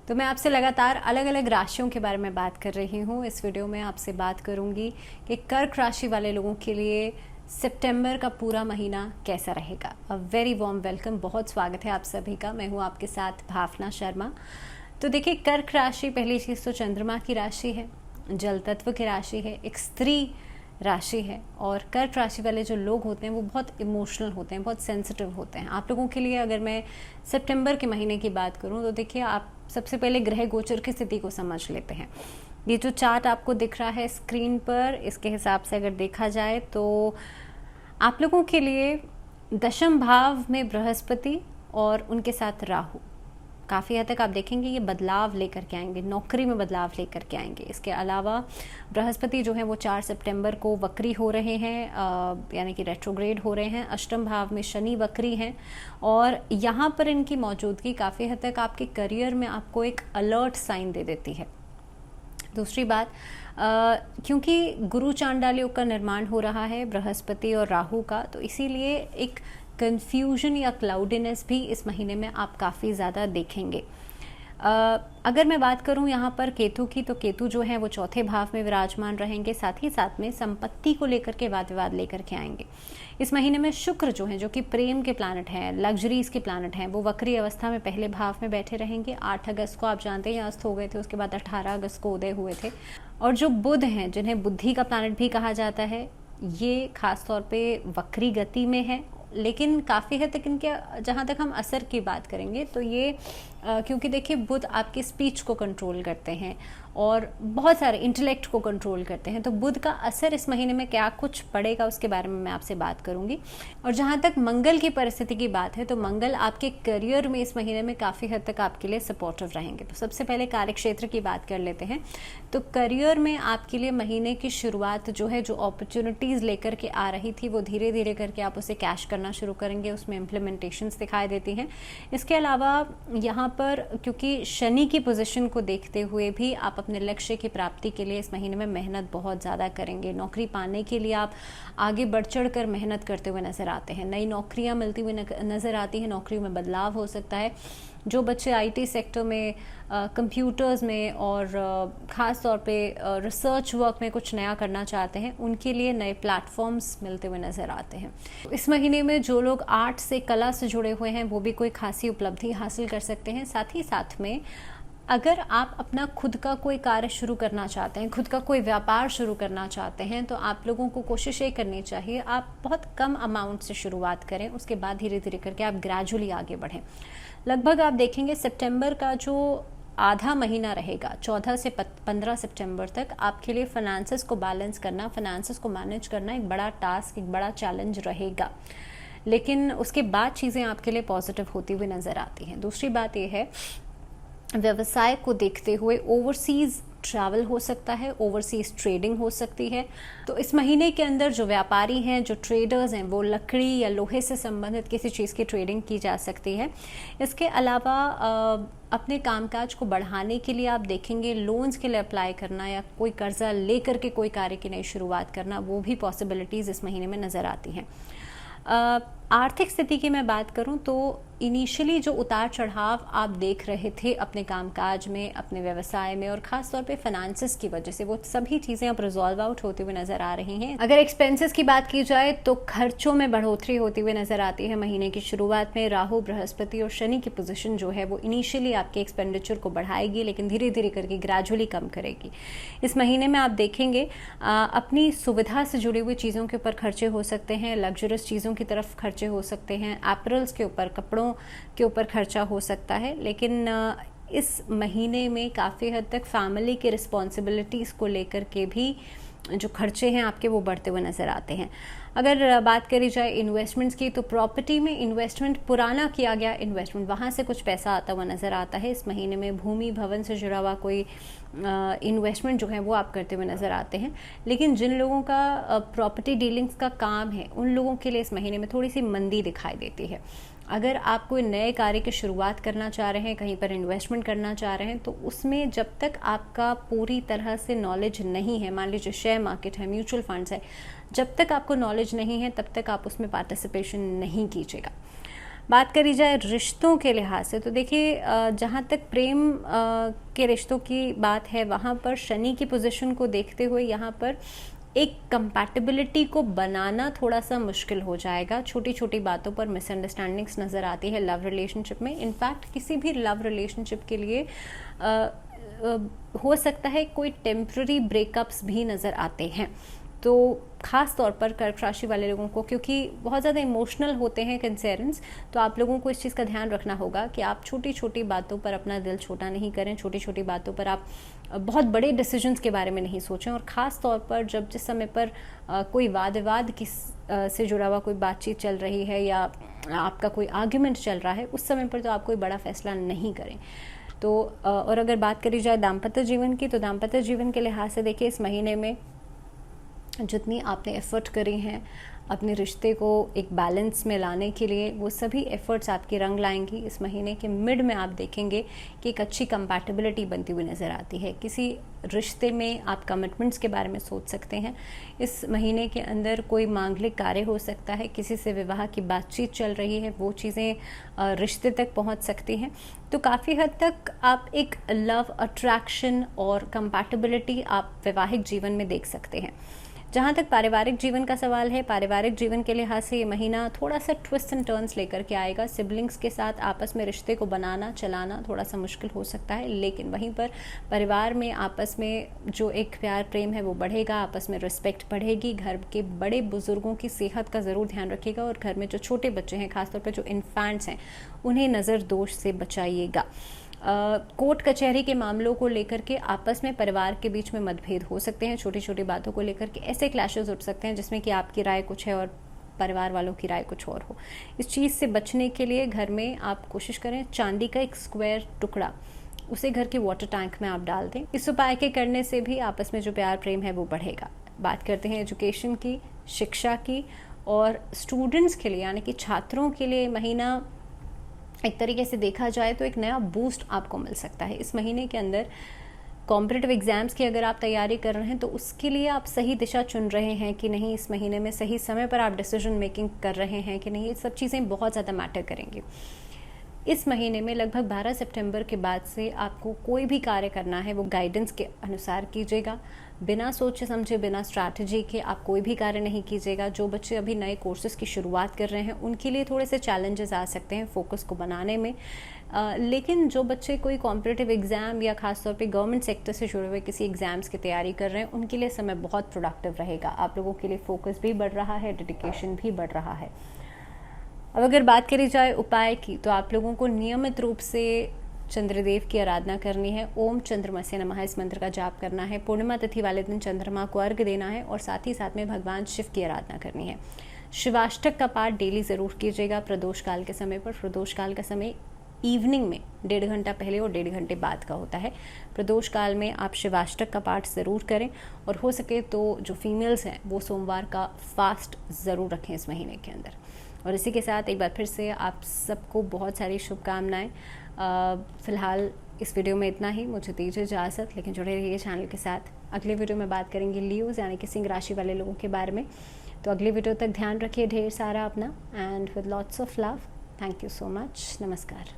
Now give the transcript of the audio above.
तो मैं आपसे लगातार अलग अलग राशियों के बारे में बात कर रही हूँ। इस वीडियो में आपसे बात करूँगी कि कर्क राशि वाले लोगों के लिए सितंबर का पूरा महीना कैसा रहेगा। अ वेरी वार्म वेलकम, बहुत स्वागत है आप सभी का। मैं हूँ आपके साथ भावना शर्मा। तो देखिए, कर्क राशि, पहली चीज़ तो चंद्रमा की राशि है, जल तत्व की राशि है, एक स्त्री राशि है। और कर्क राशि वाले जो लोग होते हैं वो बहुत इमोशनल होते हैं, बहुत सेंसिटिव होते हैं। आप लोगों के लिए अगर मैं सितंबर के महीने की बात करूं तो देखिए, आप सबसे पहले ग्रह गोचर की स्थिति को समझ लेते हैं। ये जो चार्ट आपको दिख रहा है स्क्रीन पर, इसके हिसाब से अगर देखा जाए तो आप लोगों के लिए दशम भाव में बृहस्पति और उनके साथ राहु काफ़ी हद तक आप देखेंगे ये बदलाव लेकर के आएंगे, नौकरी में बदलाव लेकर के आएंगे। इसके अलावा बृहस्पति जो है वो 4 सितंबर को वक्री हो रहे हैं, यानी कि रेट्रोग्रेड हो रहे हैं। अष्टम भाव में शनि वक्री हैं और यहाँ पर इनकी मौजूदगी काफ़ी हद तक आपके करियर में आपको एक अलर्ट साइन दे देती है। दूसरी बात, क्योंकि गुरु चांडाल योग का निर्माण हो रहा है बृहस्पति और राहु का, तो इसीलिए एक कन्फ्यूजन या क्लाउडीनेस भी इस महीने में आप काफ़ी ज़्यादा देखेंगे। अगर मैं बात करूं यहाँ पर केतु की, तो केतु जो है वो चौथे भाव में विराजमान रहेंगे। साथ ही साथ में संपत्ति को लेकर के वाद विवाद लेकर के आएंगे। इस महीने में शुक्र जो है, जो कि प्रेम के प्लानट हैं, लग्जरीज के प्लानट हैं, वो वक्री अवस्था में पहले भाव में बैठे रहेंगे। 8 अगस्त को आप जानते हैं अस्त हो गए थे, उसके बाद 18 अगस्त को उदय हुए थे। और जो बुध हैं, जिन्हें बुद्धि का प्लानट भी कहा जाता है, ये खास तौर पे वक्री गति में है। लेकिन काफ़ी हद तक इनके, जहाँ तक हम असर की बात करेंगे तो ये क्योंकि देखिए बुध आपकी स्पीच को कंट्रोल करते हैं और बहुत सारे इंटेलेक्ट को कंट्रोल करते हैं, तो बुध का असर इस महीने में क्या कुछ पड़ेगा उसके बारे में मैं आपसे बात करूंगी। और जहाँ तक मंगल की परिस्थिति की बात है, तो मंगल आपके करियर में इस महीने में काफ़ी हद तक आपके लिए सपोर्टिव रहेंगे। तो सबसे पहले कार्य क्षेत्र की बात कर लेते हैं। तो करियर में आपके लिए महीने की शुरुआत जो है, जो अपॉर्चुनिटीज़ लेकर के आ रही थी, वो धीरे धीरे करके आप उसे कैश करना शुरू करेंगे, उसमें इम्प्लीमेंटेशंस दिखाई देती हैं। इसके अलावा यहाँ पर क्योंकि शनि की पोजीशन को देखते हुए भी आप अपने लक्ष्य की प्राप्ति के लिए इस महीने में मेहनत बहुत ज़्यादा करेंगे। नौकरी पाने के लिए आप आगे बढ़ चढ़ कर मेहनत करते हुए नजर आते हैं। नई नौकरियां मिलती हुई नजर आती हैं, नौकरियों में बदलाव हो सकता है। जो बच्चे आईटी सेक्टर में, कंप्यूटर्स में और ख़ास तौर पे रिसर्च वर्क में कुछ नया करना चाहते हैं, उनके लिए नए प्लेटफॉर्म्स मिलते हुए नज़र आते हैं। इस महीने में जो लोग आर्ट से, कला से जुड़े हुए हैं, वो भी कोई खासी उपलब्धि हासिल कर सकते हैं। साथ ही साथ में अगर आप अपना खुद का कोई कार्य शुरू करना चाहते हैं, खुद का कोई व्यापार शुरू करना चाहते हैं, तो आप लोगों को कोशिश ये करनी चाहिए आप बहुत कम अमाउंट से शुरुआत करें, उसके बाद धीरे धीरे करके आप ग्रेजुअली आगे बढ़ें। लगभग आप देखेंगे सितंबर का जो आधा महीना रहेगा, 14 से 15 सितंबर तक, आपके लिए फाइनेंसेस को बैलेंस करना, फाइनेंसेस को मैनेज करना एक बड़ा टास्क, एक बड़ा चैलेंज रहेगा। लेकिन उसके बाद चीज़ें आपके लिए पॉजिटिव होती हुई नज़र आती हैं। दूसरी बात यह है, व्यवसाय को देखते हुए ओवरसीज ट्रैवल हो सकता है, ओवरसीज ट्रेडिंग हो सकती है। तो इस महीने के अंदर जो व्यापारी हैं, जो ट्रेडर्स हैं, वो लकड़ी या लोहे से संबंधित किसी चीज़ की ट्रेडिंग की जा सकती है। इसके अलावा अपने कामकाज को बढ़ाने के लिए आप देखेंगे लोन्स के लिए अप्लाई करना या कोई कर्जा लेकर के कोई कार्य की नई शुरुआत करना, वो भी पॉसिबिलिटीज़ इस महीने में नज़र आती हैं। आर्थिक स्थिति की मैं बात करूं तो इनिशियली जो उतार चढ़ाव आप देख रहे थे अपने कामकाज में, अपने व्यवसाय में, और खास तौर पे फाइनेंसेस की वजह से, वो सभी चीज़ें अब रिजॉल्व आउट होते हुए नज़र आ रही हैं। अगर एक्सपेंसेस की बात की जाए तो खर्चों में बढ़ोतरी होती हुई नज़र आती है। महीने की शुरुआत में राहु, बृहस्पति और शनि की पोजीशन जो है वो इनिशियली आपके एक्सपेंडिचर को बढ़ाएगी, लेकिन धीरे धीरे करके ग्रेजुअली कम करेगी। इस महीने में आप देखेंगे अपनी सुविधा से जुड़ी हुई चीज़ों के ऊपर खर्चे हो सकते हैं, लग्जरियस चीज़ों की तरफ खर्चे हो सकते हैं, एपरल्स के ऊपर, कपड़ों के ऊपर खर्चा हो सकता है। लेकिन इस महीने में काफ़ी हद तक फैमिली के रिस्पॉन्सिबिलिटीज़ को लेकर के भी जो खर्चे हैं आपके, वो बढ़ते हुए नज़र आते हैं। अगर बात करी जाए इन्वेस्टमेंट्स की, तो प्रॉपर्टी में इन्वेस्टमेंट, पुराना किया गया इन्वेस्टमेंट, वहाँ से कुछ पैसा आता हुआ नज़र आता है। इस महीने में भूमि भवन से जुड़ा हुआ कोई इन्वेस्टमेंट जो है वो आप करते हुए नज़र आते हैं। लेकिन जिन लोगों का प्रॉपर्टी डीलिंग्स का काम है, उन लोगों के लिए इस महीने में थोड़ी सी मंदी दिखाई देती है। अगर आप कोई नए कार्य की शुरुआत करना चाह रहे हैं, कहीं पर इन्वेस्टमेंट करना चाह रहे हैं, तो उसमें जब तक आपका पूरी तरह से नॉलेज नहीं है, मान लीजिए शेयर मार्केट है, म्यूचुअल फंड्स है, जब तक आपको नॉलेज नहीं है तब तक आप उसमें पार्टिसिपेशन नहीं कीजिएगा। बात करी जाए रिश्तों के लिहाज से तो देखिए जहाँ तक प्रेम के रिश्तों की बात है वहाँ पर शनि की पोजीशन को देखते हुए यहाँ पर एक कंपैटिबिलिटी को बनाना थोड़ा सा मुश्किल हो जाएगा। छोटी छोटी बातों पर मिसअंडरस्टैंडिंग्स नज़र आती है लव रिलेशनशिप में। इनफैक्ट किसी भी लव रिलेशनशिप के लिए हो सकता है कोई टेम्प्ररी ब्रेकअप्स भी नज़र आते हैं। तो ख़ास तौर पर कर्क राशि वाले लोगों को, क्योंकि बहुत ज़्यादा इमोशनल होते हैं कंसर्न्स, तो आप लोगों को इस चीज़ का ध्यान रखना होगा कि आप छोटी छोटी बातों पर अपना दिल छोटा नहीं करें। छोटी छोटी बातों पर आप बहुत बड़े डिसीजंस के बारे में नहीं सोचें। और ख़ास तौर पर जब जिस समय पर कोई वाद विवाद से जुड़ा हुआ कोई बातचीत चल रही है या आपका कोई आर्ग्यूमेंट चल रहा है, उस समय पर तो आप कोई बड़ा फैसला नहीं करें। तो और अगर बात करी जाए दाम्पत्य जीवन की, तो दाम्पत्य जीवन के लिहाज से देखिए इस महीने में जितनी आपने एफ़र्ट करी हैं अपने रिश्ते को एक बैलेंस में लाने के लिए, वो सभी एफ़र्ट्स आपके रंग लाएंगी। इस महीने के मिड में आप देखेंगे कि एक अच्छी कंपैटिबिलिटी बनती हुई नज़र आती है। किसी रिश्ते में आप कमिटमेंट्स के बारे में सोच सकते हैं। इस महीने के अंदर कोई मांगलिक कार्य हो सकता है, किसी से विवाह की बातचीत चल रही है, वो चीज़ें रिश्ते तक पहुंच सकती हैं। तो काफ़ी हद तक आप एक लव अट्रैक्शन और कंपैटिबिलिटी आप वैवाहिक जीवन में देख सकते हैं। जहाँ तक पारिवारिक जीवन का सवाल है, पारिवारिक जीवन के लिहाज से ये महीना थोड़ा सा ट्विस्ट एंड टर्न्स लेकर के आएगा। सिबलिंग्स के साथ आपस में रिश्ते को बनाना चलाना थोड़ा सा मुश्किल हो सकता है, लेकिन वहीं पर परिवार में आपस में जो एक प्यार प्रेम है वो बढ़ेगा, आपस में रिस्पेक्ट बढ़ेगी। घर के बड़े बुजुर्गों की सेहत का ज़रूर ध्यान रखिएगा और घर में जो छोटे बच्चे हैं, खासतौर पर जो इन्फेंट्स हैं, उन्हें नज़र दोष से बचाइएगा। कोर्ट कचहरी के मामलों को लेकर के आपस में परिवार के बीच में मतभेद हो सकते हैं। छोटी छोटी बातों को लेकर के ऐसे क्लैशेस उठ सकते हैं जिसमें कि आपकी राय कुछ है और परिवार वालों की राय कुछ और हो। इस चीज़ से बचने के लिए घर में आप कोशिश करें चांदी का एक स्क्वायर टुकड़ा उसे घर के वाटर टैंक में आप डाल दें। इस उपाय के करने से भी आपस में जो प्यार प्रेम है वो बढ़ेगा। बात करते हैं एजुकेशन की, शिक्षा की, और स्टूडेंट्स के लिए यानी कि छात्रों के लिए महीना एक तरीके से देखा जाए तो एक नया बूस्ट आपको मिल सकता है। इस महीने के अंदर कॉम्पिटिटिव एग्जाम्स की अगर आप तैयारी कर रहे हैं तो उसके लिए आप सही दिशा चुन रहे हैं कि नहीं, इस महीने में सही समय पर आप डिसीजन मेकिंग कर रहे हैं कि नहीं, ये सब चीज़ें बहुत ज़्यादा मैटर करेंगी। इस महीने में लगभग 12 सितंबर के बाद से आपको कोई भी कार्य करना है वो गाइडेंस के अनुसार कीजिएगा। बिना सोचे समझे, बिना स्ट्रैटेजी के आप कोई भी कार्य नहीं कीजिएगा। जो बच्चे अभी नए कोर्सेज की शुरुआत कर रहे हैं उनके लिए थोड़े से चैलेंजेस आ सकते हैं फोकस को बनाने में, लेकिन जो बच्चे कोई कॉम्पिटिटिव एग्ज़ाम या खासतौर पे गवर्नमेंट सेक्टर से जुड़े हुए किसी एग्ज़ाम्स की तैयारी कर रहे हैं उनके लिए समय बहुत प्रोडक्टिव रहेगा। आप लोगों के लिए फोकस भी बढ़ रहा है, डेडिकेशन भी बढ़ रहा है। अब अगर बात करी जाए उपाय की, तो आप लोगों को नियमित रूप से चंद्रदेव की आराधना करनी है। ओम चंद्रमसे नमः इस मंत्र का जाप करना है। पूर्णिमा तिथि वाले दिन चंद्रमा को अर्घ्य देना है और साथ ही साथ में भगवान शिव की आराधना करनी है। शिवाष्टक का पाठ डेली ज़रूर कीजिएगा प्रदोष काल के समय पर। प्रदोष काल का समय इवनिंग में 1.5 घंटा पहले और 1.5 घंटे बाद का होता है। प्रदोष काल में आप शिवाष्टक का पाठ ज़रूर करें और हो सके तो जो फीमेल्स हैं वो सोमवार का फास्ट ज़रूर रखें इस महीने के अंदर। और इसी के साथ एक बार फिर से आप सबको बहुत सारी शुभकामनाएं। फ़िलहाल इस वीडियो में इतना ही, मुझे दीजिए इजाज़त, लेकिन जुड़े रहिए चैनल के साथ। अगले वीडियो में बात करेंगे लियोज़ यानी कि सिंह राशि वाले लोगों के बारे में। तो अगले वीडियो तक ध्यान रखिए ढेर सारा अपना, and with lots of love. Thank you so much. नमस्कार।